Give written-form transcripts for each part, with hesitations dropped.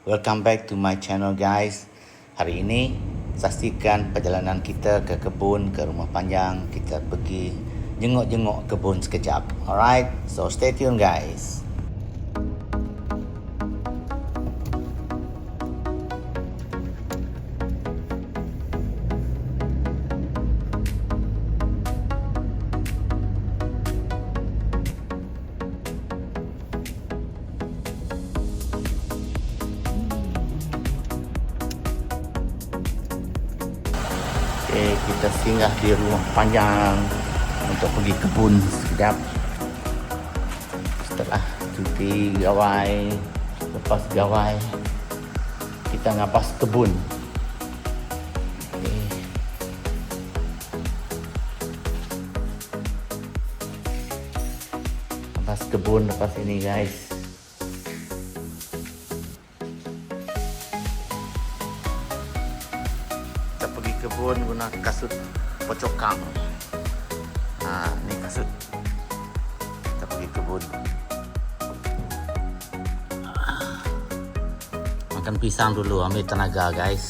Welcome back to my channel guys. Hari ini saksikan perjalanan kita ke kebun, ke rumah panjang. Kita pergi jenguk-jenguk kebun sekejap. Alright, so stay tuned guys. Okay, kita singgah di rumah panjang untuk pergi kebun sekejap. Setelah cuti gawai, lepas gawai, kita ngapas kebun. Okay. Ngapas kebun lepas ini guys. Pergi kebun guna kasut pocokang. Ni kasut. Kita pergi kebun. Makan pisang dulu, ambil tenaga guys.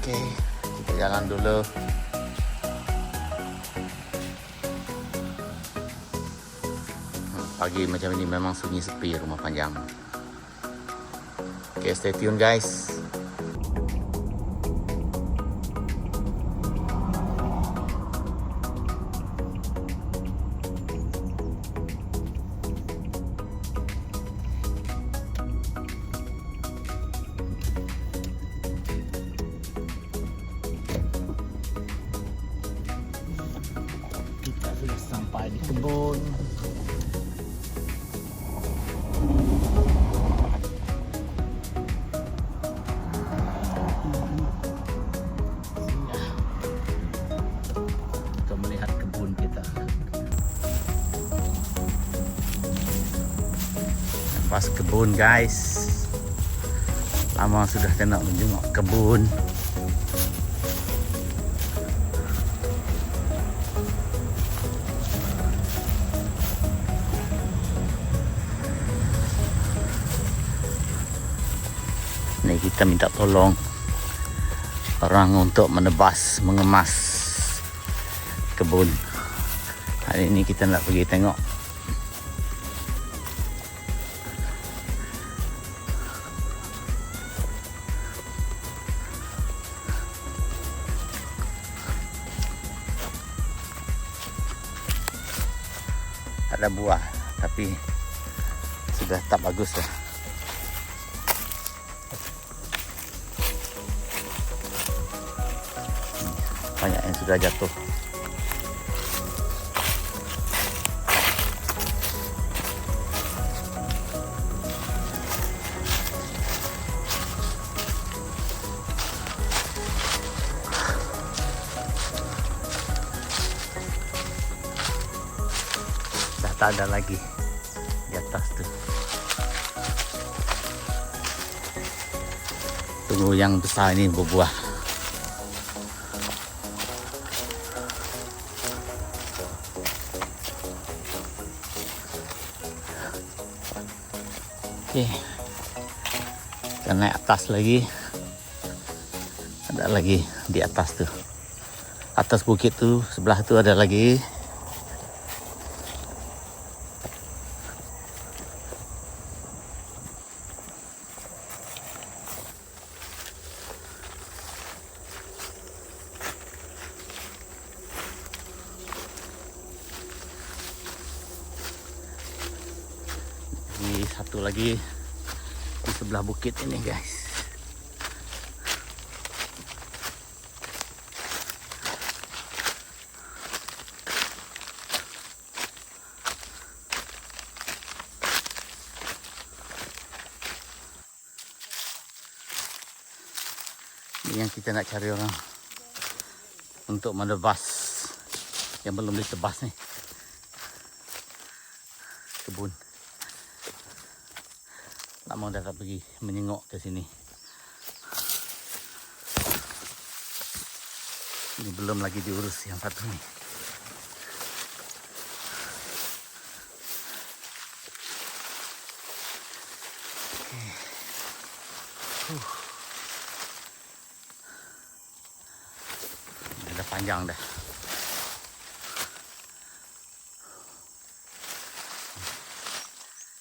Okey, kita jalan dulu. Pagi macam ini memang sunyi sepi rumah panjang. Okay, stay tune guys. Kita sudah sampai di kebun. Pas kebun guys, lama sudah kena menjenguk kebun. Nih kita minta tolong orang untuk menebas, mengemas kebun. Hari ini kita nak pergi tengok. Ada buah tapi sudah tak bagus lah. Banyak yang sudah jatuh. Tak ada lagi di atas tuh. Tunggu yang besar ini berbuah. Oke, kita naik atas lagi. Ada lagi di atas tuh. Atas bukit tuh sebelah tuh ada lagi. Satu lagi di sebelah bukit ini guys. Ini yang kita nak cari orang untuk menebas yang belum ditebas nih kebun. Lama dah tak pergi menengok ke sini. Ini belum lagi diurus yang satu ni. panjang dah.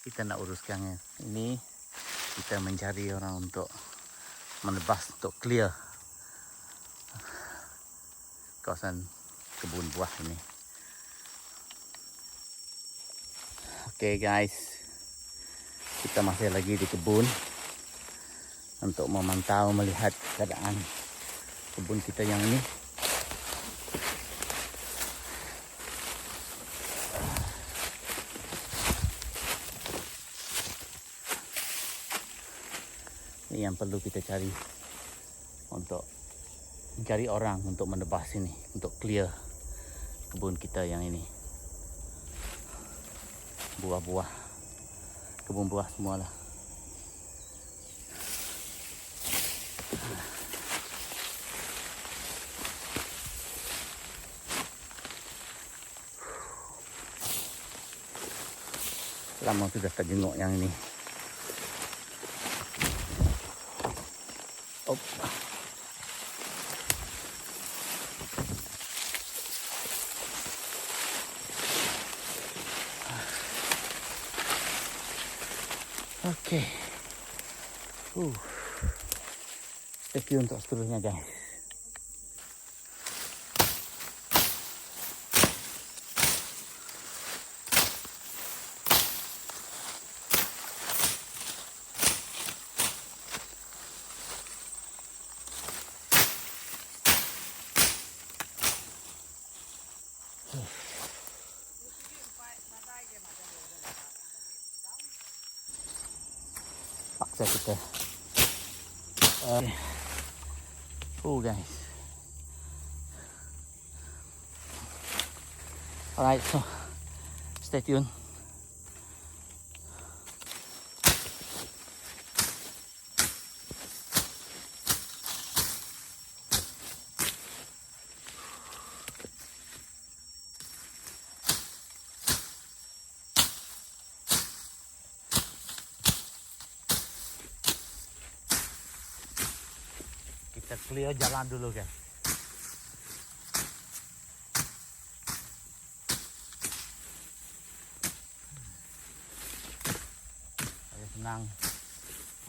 Kita nak uruskan ini. Kita mencari orang untuk menebas, untuk clear kawasan kebun buah ini. Okay guys, kita masih lagi di kebun untuk memantau, melihat keadaan kebun kita yang ini. Ini yang perlu kita cari, untuk mencari orang untuk menebas ini, untuk clear kebun kita yang ini. Buah-buah, kebun buah semualah. Lama sudah tak jenguk yang ini. Oh. Okey. Stay tune untuk seterusnya guys. Paksa kita. Guys. Alright, so stay tuned. Kita clear jalan dulu guys. Supaya senang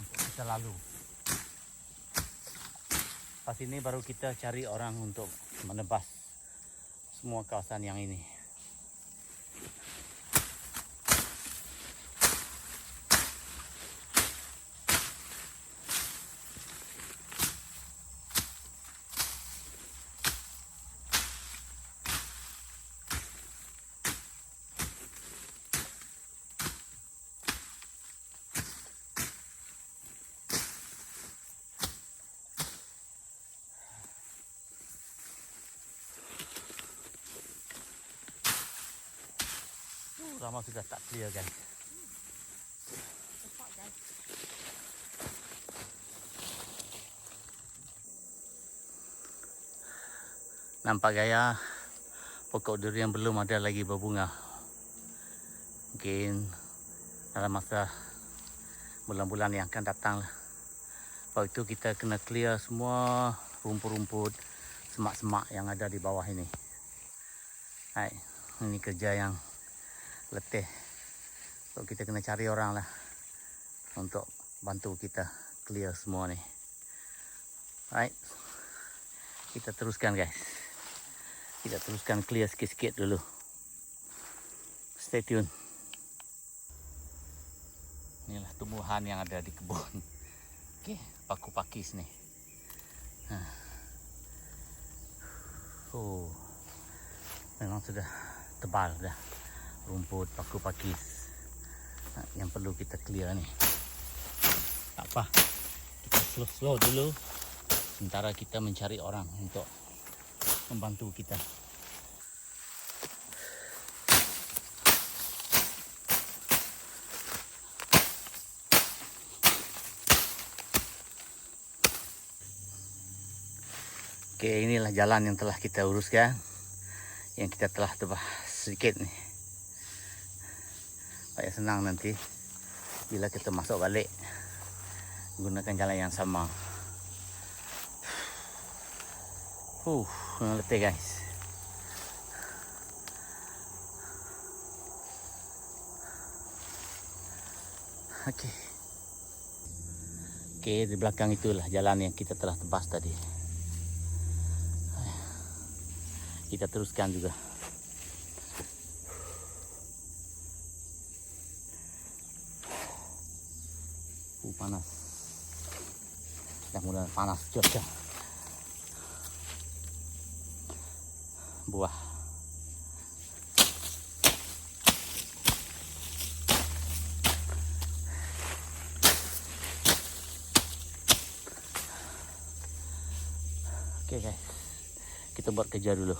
untuk kita lalu. Pas ini baru kita cari orang untuk menebas semua kawasan yang ini. Lama sudah tak clear guys. Nampak gaya pokok durian belum ada lagi berbunga. Mungkin dalam masa bulan-bulan yang akan datang lah. Sebab itu kita kena clear semua rumput-rumput, semak-semak yang ada di bawah ini. Hai, ini kerja yang letih. So kita kena cari orang lah untuk bantu kita clear semua ni. Alright, kita teruskan guys. Kita teruskan clear sikit-sikit dulu. Stay tune. Inilah tumbuhan yang ada di kebun. Okey, paku pakis ni. Memang sudah tebal dah rumput paku pakis. Yang perlu kita clear ni. Tak apa, kita slow-slow dulu sementara kita mencari orang untuk membantu kita. Okey, inilah jalan yang telah kita uruskan, yang kita telah tebas sedikit ni. Supaya senang nanti bila kita masuk balik gunakan jalan yang sama. Memang letih guys. Okey. Okey, di belakang itulah jalan yang kita telah tebas tadi. Kita teruskan juga. Panas. Dah mula panas cuaca. Buah. Okey guys. Kita buat kerja dulu.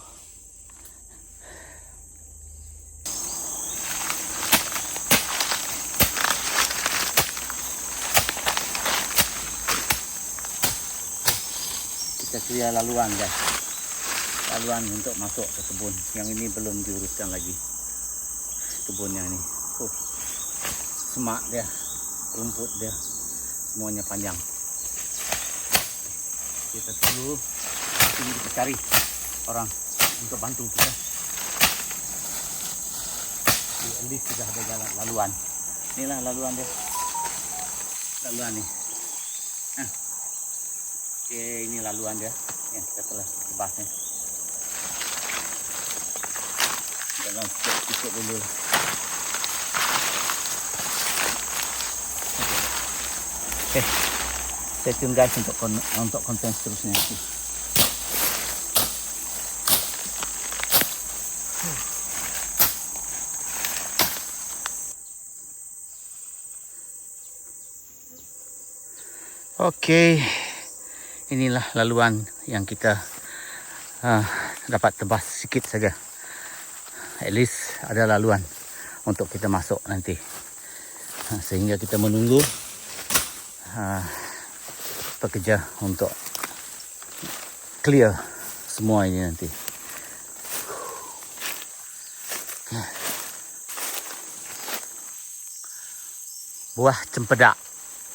Kita sedia laluan guys. Laluan untuk masuk ke kebun. Yang ini belum diuruskan lagi. Kebun yang ini. Semak dia, rumput dia, semuanya panjang. Kita tunggu. Ini kita cari orang untuk bantu kita. Di Elis sudah ada jalan laluan. Inilah laluan dia. Laluan ni. Okey, ini laluan dia yang kita telah tebas ni. Jangan sikit dulu. Okey. Stay tune guys untuk konten seterusnya. Okey. Inilah laluan yang kita dapat tebas sikit saja. At least ada laluan untuk kita masuk nanti. Sehingga kita menunggu pekerja untuk clear semua ini nanti. Buah cempedak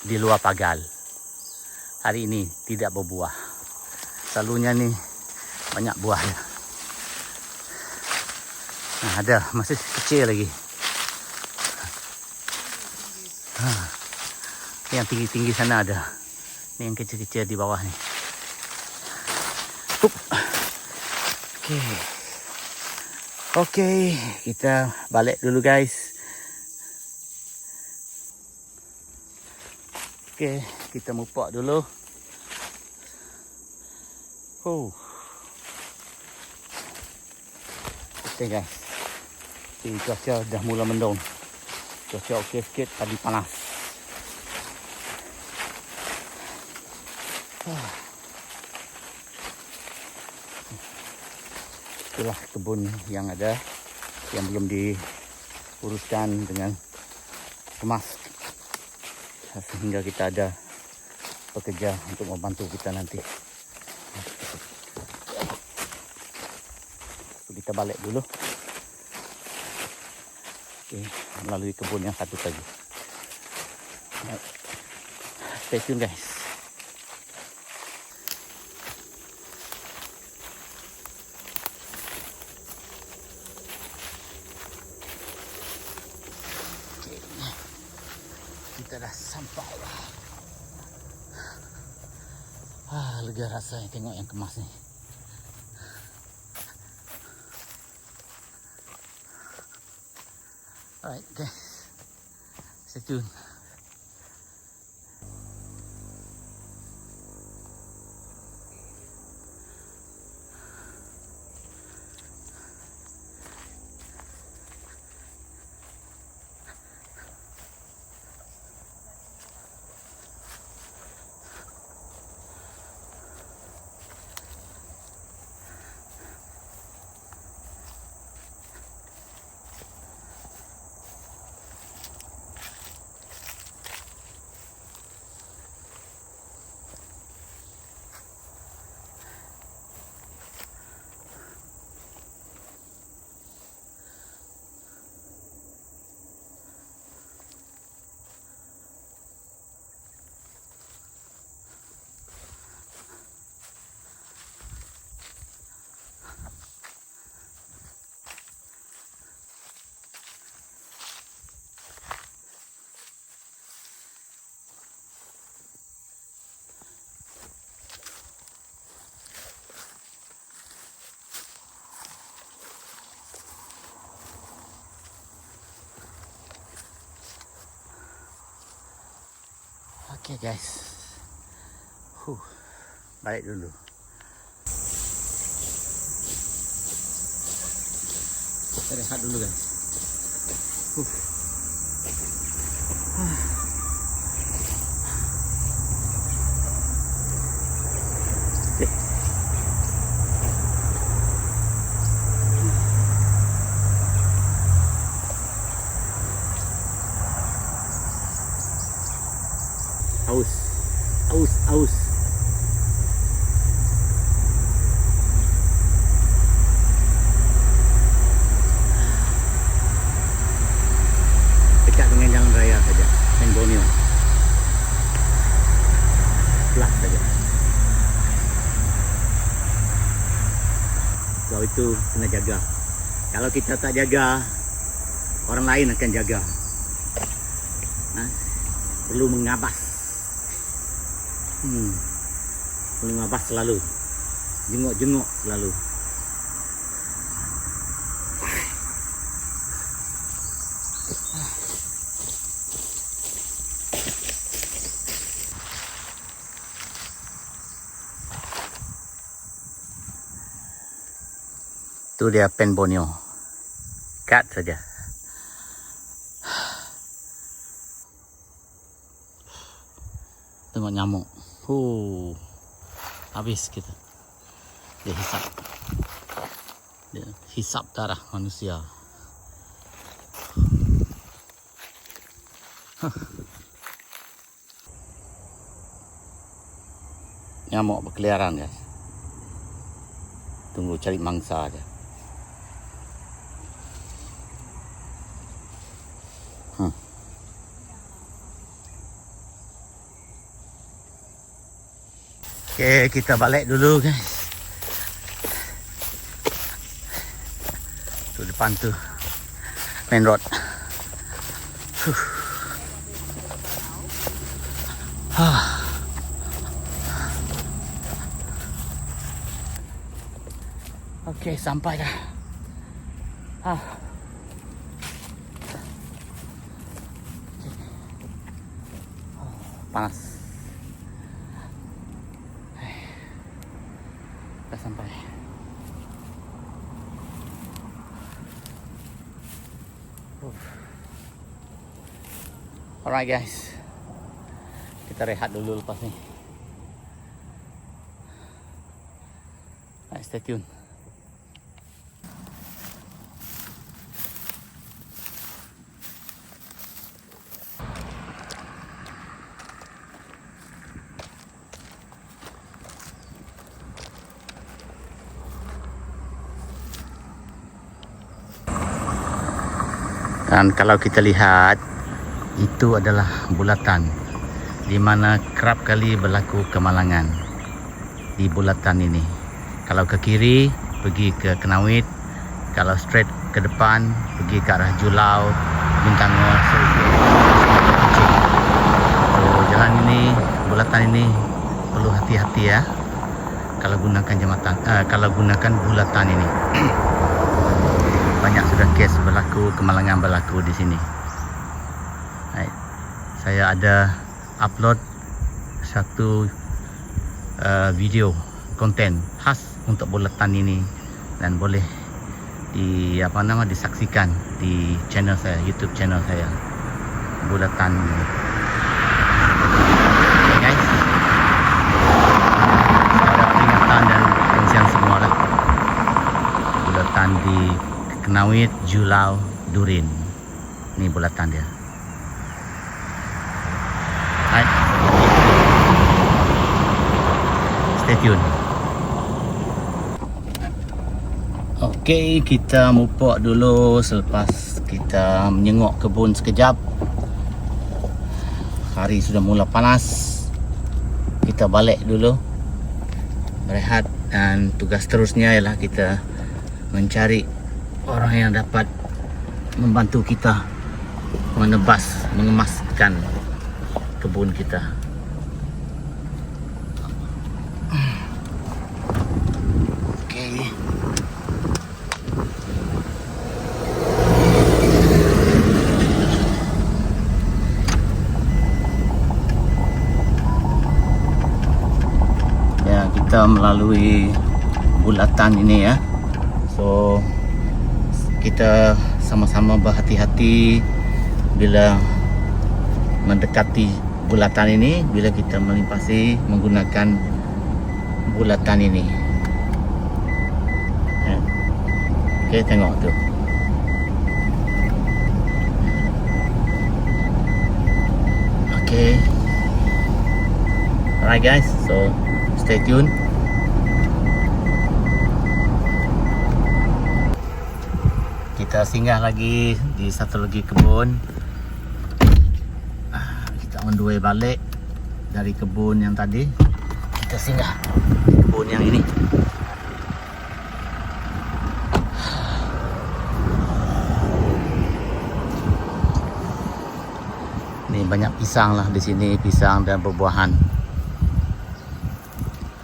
di luar pagar. Hari ini tidak berbuah. Selalunya ni banyak buahnya. Nah, ada masih kecil lagi. Yang tinggi-tinggi sana ada. Ni yang kecil-kecil di bawah ni. Okey. Okey, kita balik dulu guys. Okey, kita mupak dulu. Okey guys. Cuaca dah mula mendung. Cuaca okey sikit, tadi panas. Itulah kebun yang ada, yang belum diuruskan dengan kemas. Sehingga kita ada pekerja untuk membantu kita nanti. Kita balik dulu. Okey, melalui kebun yang satu lagi. Stay tune guys. Kita dah sampai lah. Lega rasanya tengok yang kemas ni. Alright guys, stay tune. Okay guys. Balik dulu. Kita rehat dulu guys. Aus. Dekat dengan jalan raya saja, San Borneo. Sebelah saja. So itu kena jaga. Kalau kita tak jaga, orang lain akan jaga. Perlu mengabas. Perlu mengabas selalu. Jenguk-jenguk selalu. Itu dia pen Borneo. Cut saja. Tengok nyamuk. Habis kita. Dia hisap darah manusia. Nyamuk berkeliaran guys. Tunggu cari mangsa aja. Okay, kita balik dulu guys. Tu depan tu main road. Okay, sampai dah. Panas. Dah sampai. Alright guys, kita rehat dulu lepas ni. Stay tune. Dan kalau kita lihat, itu adalah bulatan di mana kerap kali berlaku kemalangan di bulatan ini. Kalau ke kiri pergi ke Kenawit, kalau straight ke depan pergi ke arah Julau, Bintangor, so, jalan ini, bulatan ini perlu hati-hati ya kalau gunakan jambatan, kalau gunakan bulatan ini. Banyak sudah kes berlaku, kemalangan berlaku di sini. Saya ada upload satu video konten khas untuk bulatan ini dan boleh disaksikan di channel saya, YouTube channel saya, bulatan ini. Okay guys, ada peringatan dan pensian semua lah. Bulatan di Kenawit, Julau, Durin. Ini bulatan dia. Right. Stay tune. Okay, kita mupuk dulu selepas kita menyengok kebun sekejap. Hari sudah mula panas. Kita balik dulu, berehat, dan tugas terusnya ialah kita mencari orang yang dapat membantu kita menebas, mengemaskan kebun kita. Okey. kita melalui bulatan ini ya. So kita sama-sama berhati-hati bila mendekati bulatan ini, bila kita melintasi menggunakan bulatan ini. Okey, tengok tu. Okey. Alright guys, so stay tuned. Kita singgah lagi di satu lagi kebun. Kita on the way balik dari kebun yang tadi. Kita singgah kebun yang ini. Ni banyak pisang lah di sini, pisang dan buah-buahan.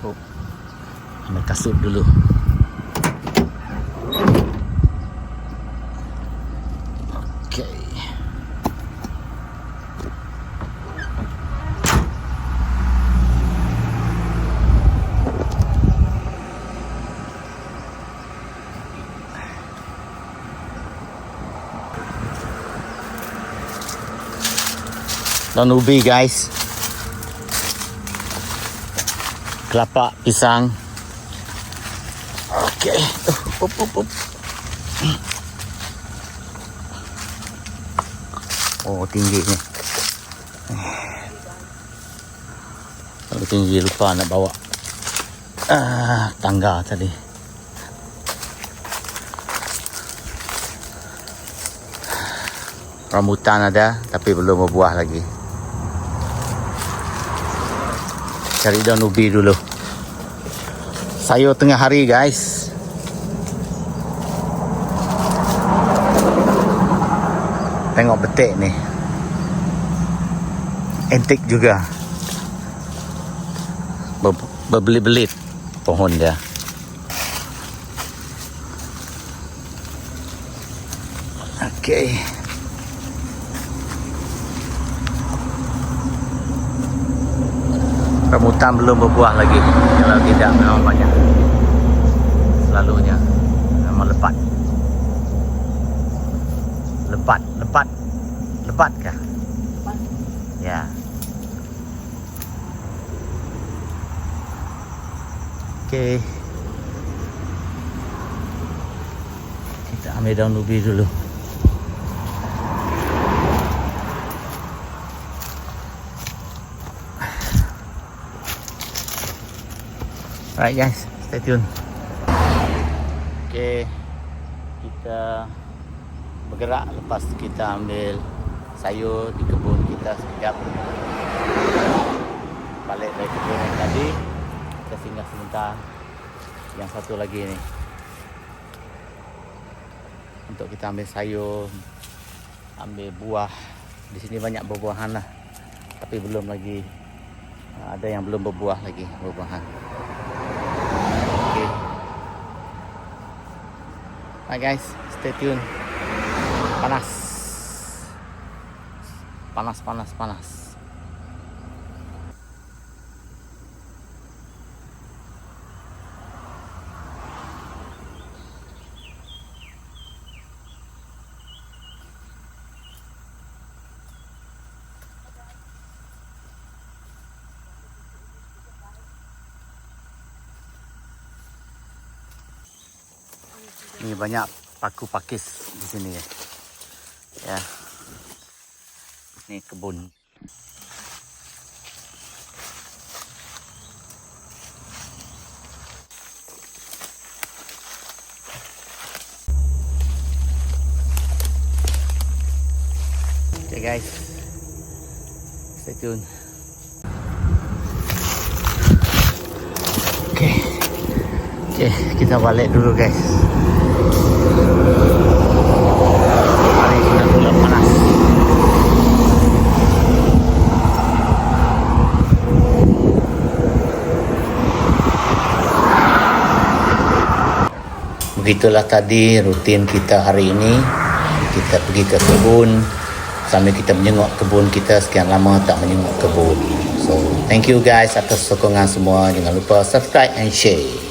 Oh, ambil kasut dulu. Daun ubi guys, kelapa, pisang. Okey, oh tinggi ni, terlalu tinggi, lupa nak bawa tangga tadi. Rambutan ada tapi belum berbuah lagi. Cari daun ubi dulu. Sayur tengah hari guys. Tengok betik ni, antik juga. Berbelit-belit pohon dia. Okey. Rambutan belum berbuah lagi. Kalau tidak memang banyak. Selalunya memang lebat. Lebat kah? Lebat. Ya. Okey. Kita ambil daun ubi dulu. Alright guys, stay tune. Okay, kita bergerak lepas kita ambil sayur di kebun kita sekejap. Balik dari kebun yang tadi, kita singgah sebentar yang satu lagi ni. Untuk kita ambil sayur, ambil buah. Di sini banyak buah-buahan lah. Tapi belum lagi, ada yang belum berbuah lagi, buah-buahan. Hi guys, stay tune. Panas. Ini banyak paku pakis di sini ya. Ya. Ini kebun. Okay guys, stay tune. Okay, kita balik dulu guys. Hari sudah mulai panas. Begitulah tadi rutin kita hari ini. Kita pergi ke kebun sambil kita menjenguk kebun kita. Sekian lama tak menjenguk kebun. So thank you guys atas sokongan semua. Jangan lupa subscribe and share.